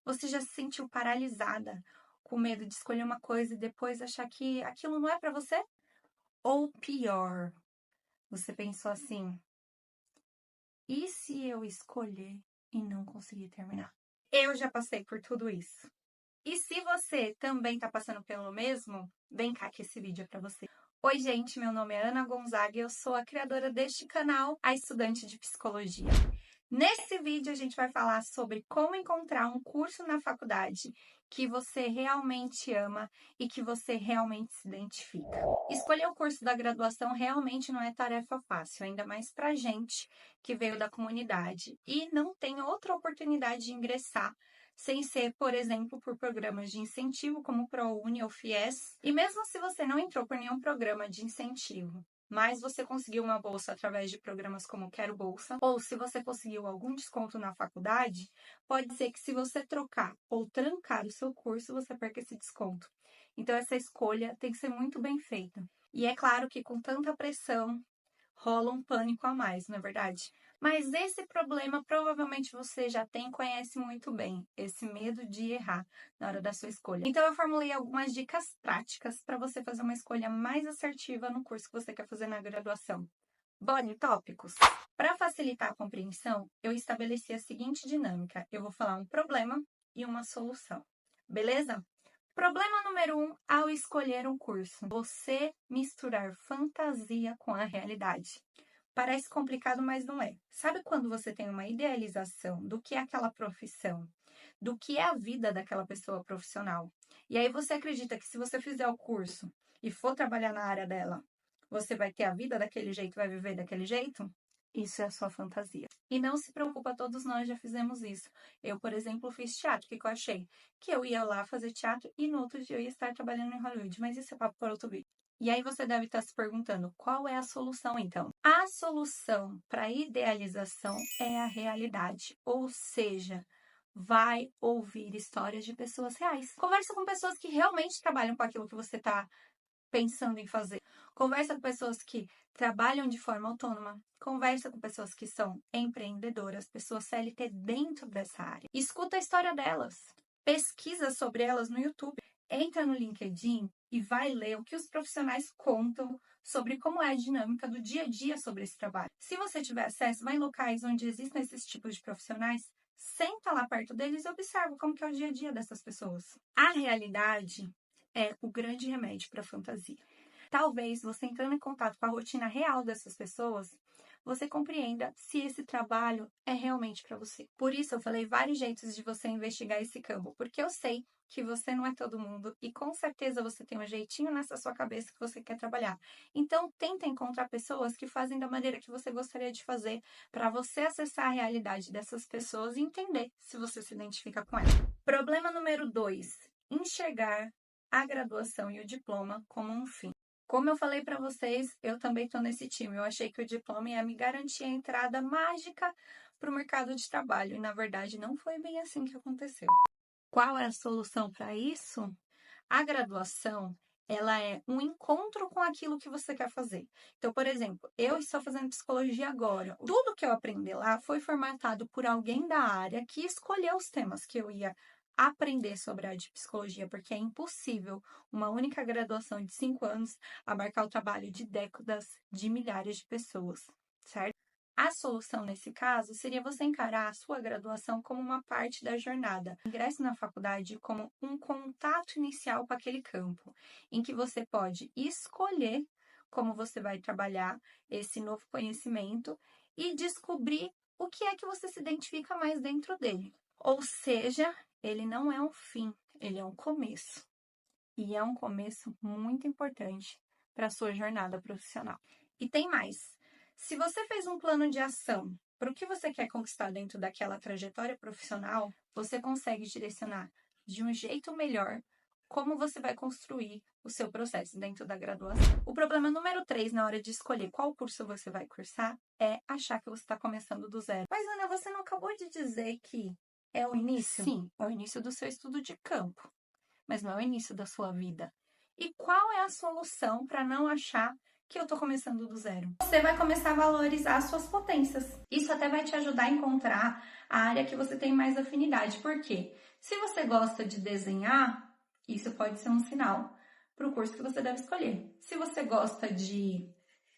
Você já se sentiu paralisada, com medo de escolher uma coisa e depois achar que aquilo não é para você? Ou pior, você pensou assim: e se eu escolher e não conseguir terminar? Eu já passei por tudo isso. E se você também está passando pelo mesmo, vem cá que esse vídeo é para você. Oi, gente, meu nome é Ana Gonzaga e eu sou a criadora deste canal, a estudante de psicologia. Nesse vídeo a gente vai falar sobre como encontrar um curso na faculdade que você realmente ama e que você realmente se identifica. Escolher o curso da graduação realmente não é tarefa fácil, ainda mais pra gente que veio da comunidade e não tem outra oportunidade de ingressar sem ser, por exemplo, por programas de incentivo como o ProUni ou FIES. E mesmo se você não entrou por nenhum programa de incentivo, mas você conseguiu uma bolsa através de programas como Quero Bolsa, ou se você conseguiu algum desconto na faculdade, pode ser que se você trocar ou trancar o seu curso, você perca esse desconto. Então, essa escolha tem que ser muito bem feita. E é claro que com tanta pressão, rola um pânico a mais, não é verdade? Mas esse problema provavelmente você já tem e conhece muito bem, esse medo de errar na hora da sua escolha. Então eu formulei algumas dicas práticas para você fazer uma escolha mais assertiva no curso que você quer fazer na graduação. Bora em tópicos? Para facilitar a compreensão, eu estabeleci a seguinte dinâmica. Eu vou falar um problema e uma solução. Beleza? Problema número 1 ao escolher um curso: você misturar fantasia com a realidade. Parece complicado, mas não é. Sabe quando você tem uma idealização do que é aquela profissão, do que é a vida daquela pessoa profissional, e aí você acredita que se você fizer o curso e for trabalhar na área dela, você vai ter a vida daquele jeito, vai viver daquele jeito? Isso é a sua fantasia. E não se preocupa, todos nós já fizemos isso. Eu, por exemplo, fiz teatro. O que eu achei? Que eu ia lá fazer teatro e no outro dia eu ia estar trabalhando em Hollywood. Mas isso é papo para outro vídeo. E aí você deve estar se perguntando, qual é a solução então? A solução para a idealização é a realidade. Ou seja, vai ouvir histórias de pessoas reais. Conversa com pessoas que realmente trabalham com aquilo que você está pensando em fazer. Conversa com pessoas que trabalham de forma autônoma. Conversa com pessoas que são empreendedoras, pessoas CLT dentro dessa área. Escuta a história delas. Pesquisa sobre elas no YouTube. Entra no LinkedIn e vai ler o que os profissionais contam sobre como é a dinâmica do dia a dia sobre esse trabalho. Se você tiver acesso, vai em locais onde existem esses tipos de profissionais, senta lá perto deles e observa como que é o dia a dia dessas pessoas. A realidade é o grande remédio para a fantasia. Talvez você entrando em contato com a rotina real dessas pessoas, você compreenda se esse trabalho é realmente para você. Por isso eu falei vários jeitos de você investigar esse campo, porque eu sei que você não é todo mundo e com certeza você tem um jeitinho nessa sua cabeça que você quer trabalhar. Então tenta encontrar pessoas que fazem da maneira que você gostaria de fazer, para você acessar a realidade dessas pessoas e entender se você se identifica com ela. Problema número 2: enxergar a graduação e o diploma como um fim. Como eu falei para vocês, eu também estou nesse time. Eu achei que o diploma ia me garantir a entrada mágica para o mercado de trabalho. E, na verdade, não foi bem assim que aconteceu. Qual é a solução para isso? A graduação, ela é um encontro com aquilo que você quer fazer. Então, por exemplo, eu estou fazendo psicologia agora. Tudo que eu aprendi lá foi formatado por alguém da área que escolheu os temas que eu ia aprender sobre a área de psicologia, porque é impossível uma única graduação de 5 anos abarcar o trabalho de décadas de milhares de pessoas, certo? A solução nesse caso seria você encarar a sua graduação como uma parte da jornada. Ingresse na faculdade como um contato inicial com aquele campo, em que você pode escolher como você vai trabalhar esse novo conhecimento e descobrir o que é que você se identifica mais dentro dele. Ou seja, ele não é um fim, ele é um começo. E é um começo muito importante para a sua jornada profissional. E tem mais. Se você fez um plano de ação para o que você quer conquistar dentro daquela trajetória profissional, você consegue direcionar de um jeito melhor como você vai construir o seu processo dentro da graduação. O problema número 3 na hora de escolher qual curso você vai cursar é achar que você está começando do zero. Mas, Ana, você não acabou de dizer que é o início? Sim, é o início do seu estudo de campo, mas não é o início da sua vida. E qual é a solução para não achar que eu estou começando do zero? Você vai começar a valorizar as suas potências. Isso até vai te ajudar a encontrar a área que você tem mais afinidade. Por quê? Se você gosta de desenhar, isso pode ser um sinal para o curso que você deve escolher. Se você gosta de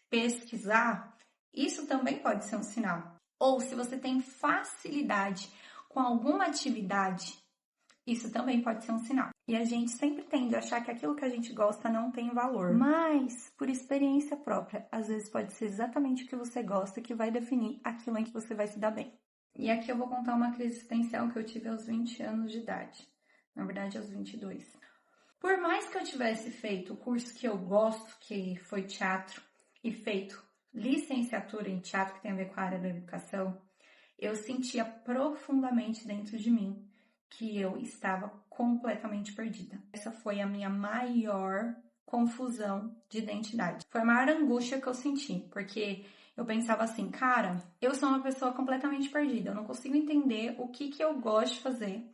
pesquisar, isso também pode ser um sinal. Ou se você tem facilidade com alguma atividade, isso também pode ser um sinal. E a gente sempre tende a achar que aquilo que a gente gosta não tem valor. Mas, por experiência própria, às vezes pode ser exatamente o que você gosta que vai definir aquilo em que você vai se dar bem. E aqui eu vou contar uma crise existencial que eu tive aos 20 anos de idade. Na verdade, aos 22. Por mais que eu tivesse feito o curso que eu gosto, que foi teatro, e feito licenciatura em teatro, que tem a ver com a área da educação, eu sentia profundamente dentro de mim que eu estava completamente perdida. Essa foi a minha maior confusão de identidade. Foi a maior angústia que eu senti, porque eu pensava assim, cara, eu sou uma pessoa completamente perdida, eu não consigo entender o que eu gosto de fazer,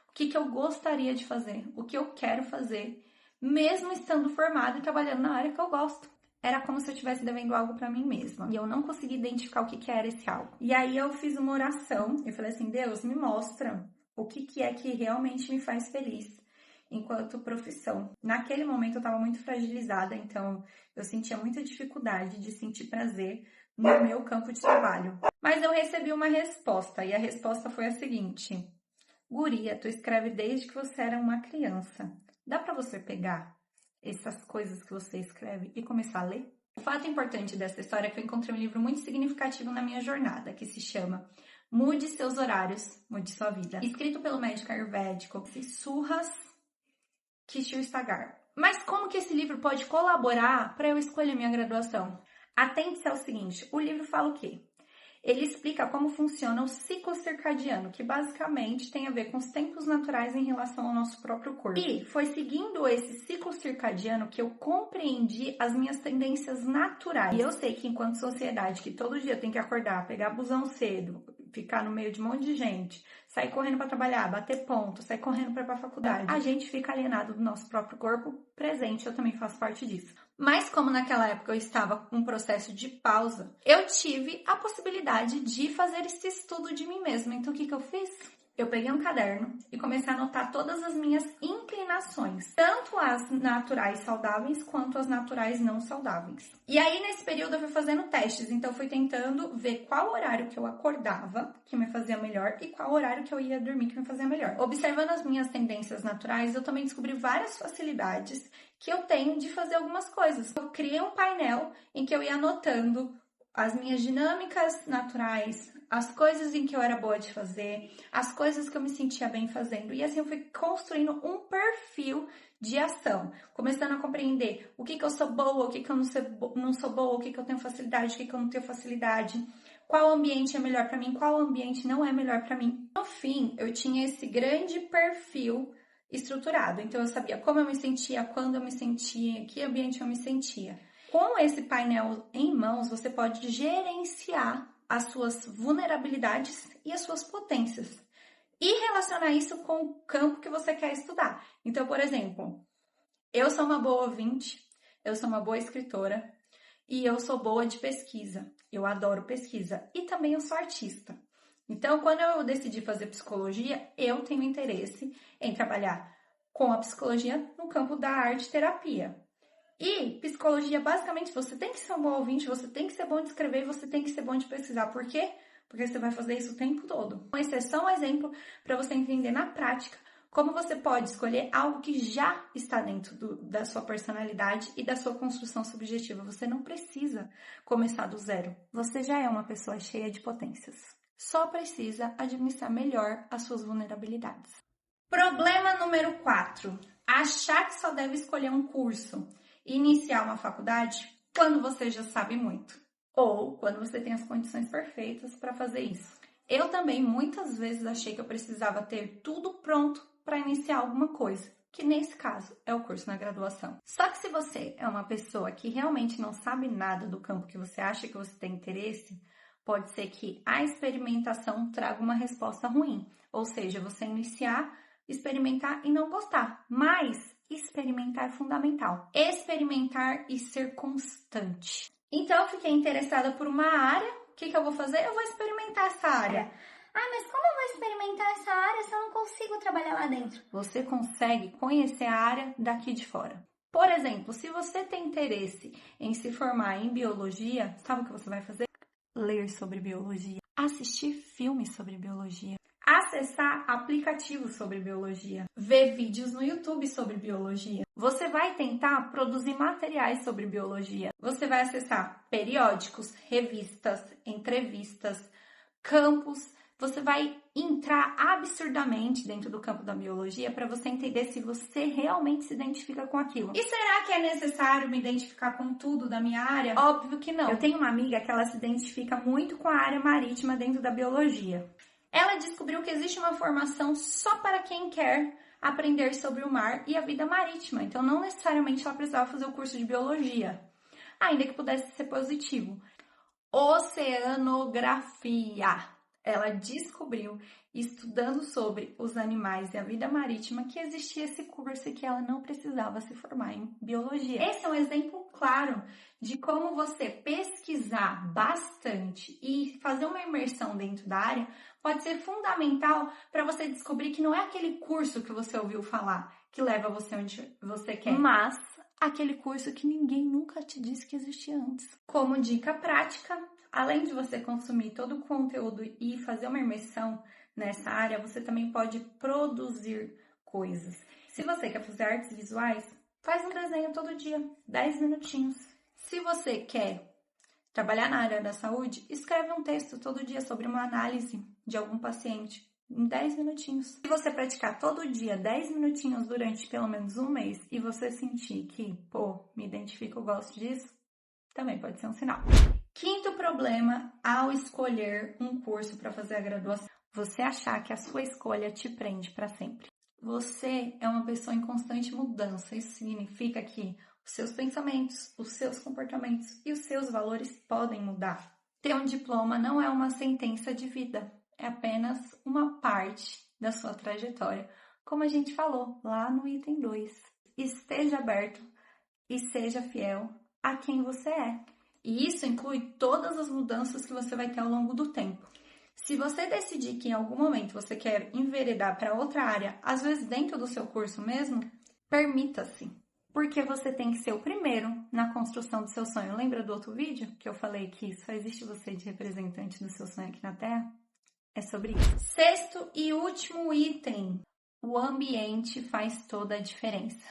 o que eu gostaria de fazer, o que eu quero fazer, mesmo estando formada e trabalhando na área que eu gosto. Era como se eu estivesse devendo algo pra mim mesma. E eu não conseguia identificar o que era esse algo. E aí eu fiz uma oração. Eu falei assim, Deus, me mostra o que é que realmente me faz feliz enquanto profissão. Naquele momento eu estava muito fragilizada, então eu sentia muita dificuldade de sentir prazer no meu campo de trabalho. Mas eu recebi uma resposta. E a resposta foi a seguinte. Guria, tu escreve desde que você era uma criança. Dá pra você pegar essas coisas que você escreve e começar a ler? O fato importante dessa história é que eu encontrei um livro muito significativo na minha jornada, que se chama Mude Seus Horários, Mude Sua Vida, escrito pelo médico ayurvédico Surras Kishore. Mas como que esse livro pode colaborar para eu escolher minha graduação? Atente-se ao seguinte, o livro fala o quê? Ele explica como funciona o ciclo circadiano, que basicamente tem a ver com os tempos naturais em relação ao nosso próprio corpo. E foi seguindo esse ciclo circadiano que eu compreendi as minhas tendências naturais. E eu sei que enquanto sociedade, que todo dia tem que acordar, pegar busão cedo, ficar no meio de um monte de gente, sair correndo para trabalhar, bater ponto, sair correndo para ir para a faculdade, a gente fica alienado do nosso próprio corpo presente, eu também faço parte disso. Mas como naquela época eu estava com um processo de pausa, eu tive a possibilidade de fazer esse estudo de mim mesma. Então o que eu fiz? Eu peguei um caderno e comecei a anotar todas as minhas inclinações, tanto as naturais saudáveis quanto as naturais não saudáveis. E aí nesse período eu fui fazendo testes, então eu fui tentando ver qual horário que eu acordava que me fazia melhor e qual horário que eu ia dormir que me fazia melhor. Observando as minhas tendências naturais, eu também descobri várias facilidades que eu tenho de fazer algumas coisas. Eu criei um painel em que eu ia anotando as minhas dinâmicas naturais, as coisas em que eu era boa de fazer, as coisas que eu me sentia bem fazendo. E assim eu fui construindo um perfil de ação, começando a compreender o que eu sou boa, o que eu não sou boa, o que eu tenho facilidade, o que eu não tenho facilidade, qual ambiente é melhor para mim, qual ambiente não é melhor para mim. No fim, eu tinha esse grande perfil estruturado, então eu sabia como eu me sentia, quando eu me sentia, que ambiente eu me sentia. Com esse painel em mãos, você pode gerenciar as suas vulnerabilidades e as suas potências e relacionar isso com o campo que você quer estudar. Então, por exemplo, eu sou uma boa ouvinte, eu sou uma boa escritora e eu sou boa de pesquisa. Eu adoro pesquisa e também eu sou artista. Então, quando eu decidi fazer psicologia, eu tenho interesse em trabalhar com a psicologia no campo da arte terapia. E psicologia, basicamente, você tem que ser um bom ouvinte, você tem que ser bom de escrever e você tem que ser bom de pesquisar. Por quê? Porque você vai fazer isso o tempo todo. Esse é só um exemplo para você entender na prática como você pode escolher algo que já está dentro da sua personalidade e da sua construção subjetiva. Você não precisa começar do zero. Você já é uma pessoa cheia de potências. Só precisa administrar melhor as suas vulnerabilidades. Problema número 4. Achar que só deve escolher um curso e iniciar uma faculdade quando você já sabe muito. Ou quando você tem as condições perfeitas para fazer isso. Eu também muitas vezes achei que eu precisava ter tudo pronto para iniciar alguma coisa, que nesse caso é o curso na graduação. Só que se você é uma pessoa que realmente não sabe nada do campo que você acha que você tem interesse, pode ser que a experimentação traga uma resposta ruim. Ou seja, você iniciar, experimentar e não gostar. Mas experimentar é fundamental. Experimentar e ser constante. Então, eu fiquei interessada por uma área. O que eu vou fazer? Eu vou experimentar essa área. Ah, mas como eu vou experimentar essa área se eu não consigo trabalhar lá dentro? Você consegue conhecer a área daqui de fora. Por exemplo, se você tem interesse em se formar em biologia, sabe o que você vai fazer? Ler sobre biologia, assistir filmes sobre biologia, acessar aplicativos sobre biologia, ver vídeos no YouTube sobre biologia. Você vai tentar produzir materiais sobre biologia. Você vai acessar periódicos, revistas, entrevistas, campos. Você vai entrar absurdamente dentro do campo da biologia para você entender se você realmente se identifica com aquilo. E será que é necessário me identificar com tudo da minha área? Óbvio que não. Eu tenho uma amiga que ela se identifica muito com a área marítima dentro da biologia. Ela descobriu que existe uma formação só para quem quer aprender sobre o mar e a vida marítima. Então, não necessariamente ela precisava fazer o curso de biologia, ainda que pudesse ser positivo. Oceanografia. Ela descobriu, estudando sobre os animais e a vida marítima, que existia esse curso e que ela não precisava se formar em biologia. Esse é um exemplo claro de como você pesquisar bastante e fazer uma imersão dentro da área pode ser fundamental para você descobrir que não é aquele curso que você ouviu falar que leva você onde você quer, mas aquele curso que ninguém nunca te disse que existia antes. Como dica prática, além de você consumir todo o conteúdo e fazer uma imersão nessa área, você também pode produzir coisas. Se você quer fazer artes visuais, faz um desenho todo dia, 10 minutinhos. Se você quer trabalhar na área da saúde, escreve um texto todo dia sobre uma análise de algum paciente, em 10 minutinhos. Se você praticar todo dia 10 minutinhos durante pelo menos um mês e você sentir que, me identifico, eu gosto disso, também pode ser um sinal. Quinto problema ao escolher um curso para fazer a graduação: você achar que a sua escolha te prende para sempre. Você é uma pessoa em constante mudança. Isso significa que os seus pensamentos, os seus comportamentos e os seus valores podem mudar. Ter um diploma não é uma sentença de vida, é apenas uma parte da sua trajetória. Como a gente falou lá no item 2, esteja aberto e seja fiel a quem você é. E isso inclui todas as mudanças que você vai ter ao longo do tempo. Se você decidir que em algum momento você quer enveredar para outra área, às vezes dentro do seu curso mesmo, permita-se. Porque você tem que ser o primeiro na construção do seu sonho. Lembra do outro vídeo que eu falei que só existe você de representante do seu sonho aqui na Terra? É sobre isso. Sexto e último item: o ambiente faz toda a diferença.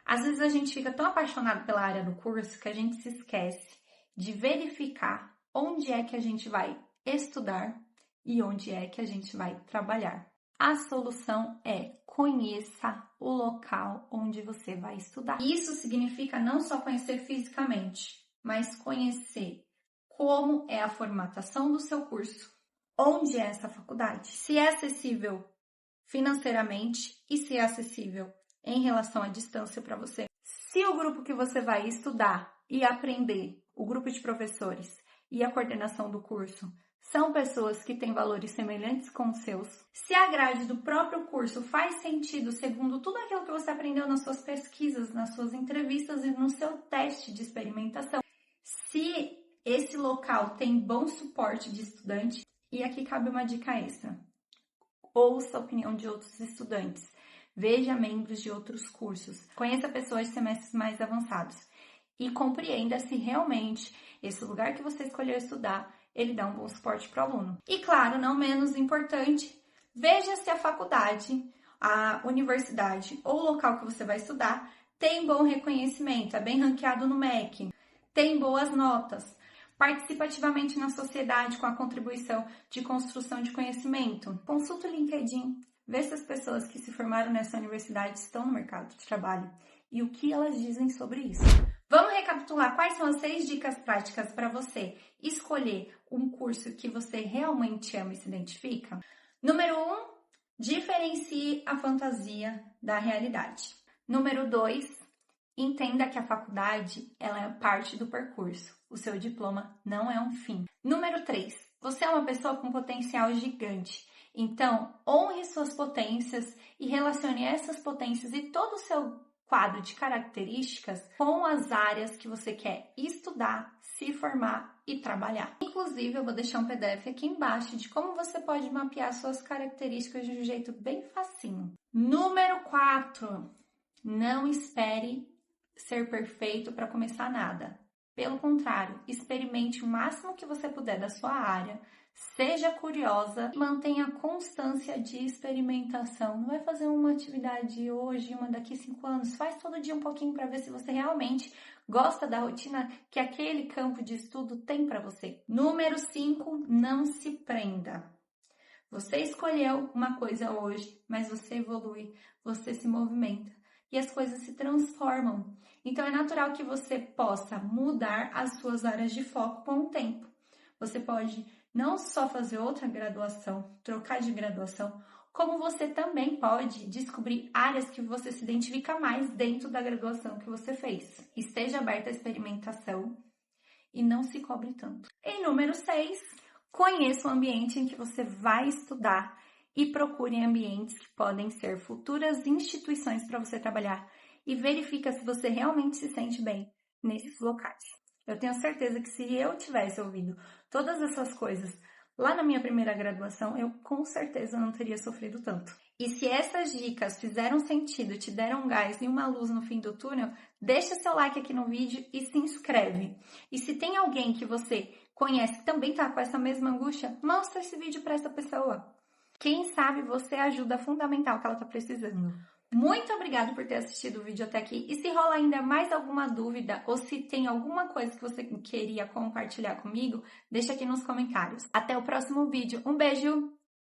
Às vezes a gente fica tão apaixonado pela área do curso que a gente se esquece de verificar onde é que a gente vai estudar e onde é que a gente vai trabalhar. A solução é: conheça o local onde você vai estudar. Isso significa não só conhecer fisicamente, mas conhecer como é a formatação do seu curso, onde é essa faculdade, se é acessível financeiramente e se é acessível em relação à distância para você. Se o grupo que você vai estudar e aprender, o grupo de professores e a coordenação do curso, são pessoas que têm valores semelhantes com os seus, se a grade do próprio curso faz sentido segundo tudo aquilo que você aprendeu nas suas pesquisas, nas suas entrevistas e no seu teste de experimentação, se esse local tem bom suporte de estudante, e aqui cabe uma dica extra: ouça a opinião de outros estudantes, veja membros de outros cursos, conheça pessoas de semestres mais avançados e compreenda se realmente esse lugar que você escolheu estudar, ele dá um bom suporte para o aluno. E claro, não menos importante, veja se a faculdade, a universidade ou o local que você vai estudar tem bom reconhecimento, é bem ranqueado no MEC, tem boas notas, participa ativamente na sociedade com a contribuição de construção de conhecimento. Consulta o LinkedIn, vê se as pessoas que se formaram nessa universidade estão no mercado de trabalho e o que elas dizem sobre isso. Vamos recapitular quais são as 6 dicas práticas para você escolher um curso que você realmente ama e se identifica? Número 1, diferencie a fantasia da realidade. Número 2, entenda que a faculdade ela é parte do percurso. O seu diploma não é um fim. Número 3, você é uma pessoa com potencial gigante. Então, honre suas potências e relacione essas potências e todo o seu quadro de características com as áreas que você quer estudar, se formar e trabalhar. Inclusive, eu vou deixar um PDF aqui embaixo de como você pode mapear suas características de um jeito bem facinho. Número 4. Não espere ser perfeito para começar nada. Pelo contrário, experimente o máximo que você puder da sua área, seja curiosa e mantenha a constância de experimentação. Não vai fazer uma atividade hoje, uma daqui 5 anos. Faz todo dia um pouquinho para ver se você realmente gosta da rotina que aquele campo de estudo tem para você. Número 5, não se prenda. Você escolheu uma coisa hoje, mas você evolui, você se movimenta e as coisas se transformam. Então é natural que você possa mudar as suas áreas de foco com o tempo. Você pode não só fazer outra graduação, trocar de graduação, como você também pode descobrir áreas que você se identifica mais dentro da graduação que você fez. Esteja aberta à experimentação e não se cobre tanto. E número 6, conheça o ambiente em que você vai estudar e procure ambientes que podem ser futuras instituições para você trabalhar e verifica se você realmente se sente bem nesses locais. Eu tenho certeza que se eu tivesse ouvido todas essas coisas lá na minha primeira graduação, eu com certeza não teria sofrido tanto. E se essas dicas fizeram sentido, te deram um gás e uma luz no fim do túnel, deixa seu like aqui no vídeo e se inscreve. E se tem alguém que você conhece que também está com essa mesma angústia, mostra esse vídeo para essa pessoa. Quem sabe você ajuda a fundamentar o que ela está precisando. Muito obrigada por ter assistido o vídeo até aqui. E se rola ainda mais alguma dúvida ou se tem alguma coisa que você queria compartilhar comigo, deixa aqui nos comentários. Até o próximo vídeo. Um beijo!